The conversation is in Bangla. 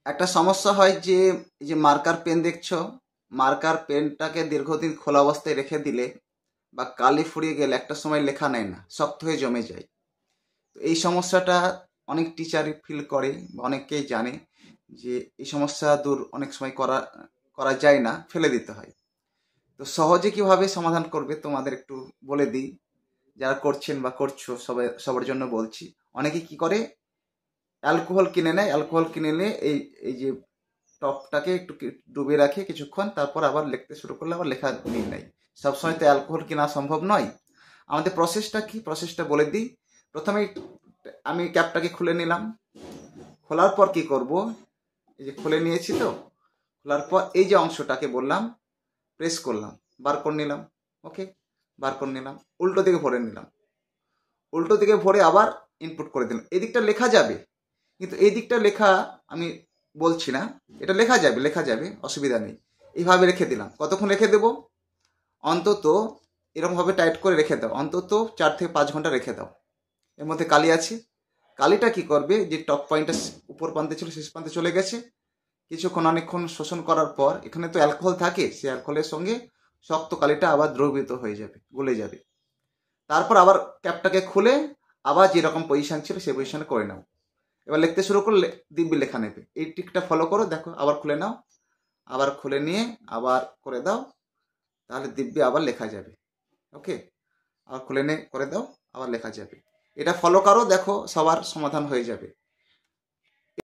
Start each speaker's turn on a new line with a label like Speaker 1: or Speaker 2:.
Speaker 1: একটা সমস্যা হয় যে এই যে মার্কার পেন দেখছো, মার্কার পেনটাকে দীর্ঘদিন খোলা অবস্থায় রেখে দিলে বা কালি ফুরিয়ে গেলে একটা সময় লেখা নেয় না, শক্ত হয়ে জমে যায়। তো এই সমস্যাটা অনেক টিচারই ফিল করে বা অনেকেই জানে যে এই সমস্যা দূর অনেক সময় করা করা যায় না, ফেলে দিতে হয়। তো সহজে কিভাবে সমাধান করবে তোমাদের একটু বলে দিই, যারা করছেন বা করছো সবার জন্য বলছি। অনেকে কি করে, অ্যালকোহল কিনে নেয়, অ্যালকোহল কিনে নিয়ে এই এই যে টপটাকে একটু ডুবিয়ে রাখে কিছুক্ষণ, তারপর আবার লিখতে শুরু করলে আবার লেখা নিয়ে নেয়। সবসময় তো অ্যালকোহল কেনা সম্ভব নয়। আমাদের প্রসেসটা কি, প্রসেসটা বলে দিই। প্রথমে আমি ক্যাপটাকে খুলে নিলাম। খোলার পর কি করব, এই যে খুলে নিয়েছি তো, খোলার পর এই যে অংশটাকে বললাম প্রেস করলাম, বার করে নিলাম। ওকে, বার করে নিলাম, উল্টো দিকে ভরে নিলাম, উল্টো দিকে ভরে আবার ইনপুট করে দিলাম। এই দিকটা লেখা যাবে, কিন্তু এই দিকটা লেখা আমি বলছি না, এটা লেখা যাবে, লেখা যাবে, অসুবিধা নেই। এইভাবে রেখে দিলাম। কতক্ষণ রেখে দেবো, অন্তত এরকমভাবে টাইট করে রেখে দাও, অন্তত 4 থেকে 5 ঘন্টা রেখে দাও। এর মধ্যে কালি আছে, কালিটা কি করবে, যে টপ পয়েন্টটা উপর প্রান্তে ছিল শেষ প্রান্তে চলে গেছে। কিছুক্ষণ অনেকক্ষণ শোষণ করার পর এখানে তো অ্যালকোহল থাকে, সেই অ্যালকোহলের সঙ্গে শক্ত কালিটা আবার দ্রবীভূত হয়ে যাবে, গলে যাবে। তারপর আবার ক্যাপটাকে খুলে আবার যেরকম পজিশন ছিল সেই পজিশনে করে নাও। এবার লিখতে শুরু করলে দিব্যি লেখা নেবে। এই টিকটা ফলো করো, দেখো আবার খুলে নাও, আবার খুলে নিয়ে আবার করে দাও, তাহলে দিব্যি আবার লেখা যাবে। ওকে, আবার খুলে নিয়ে করে দাও, আবার লেখা যাবে। এটা ফলো করো, দেখো সবার সমাধান হয়ে যাবে।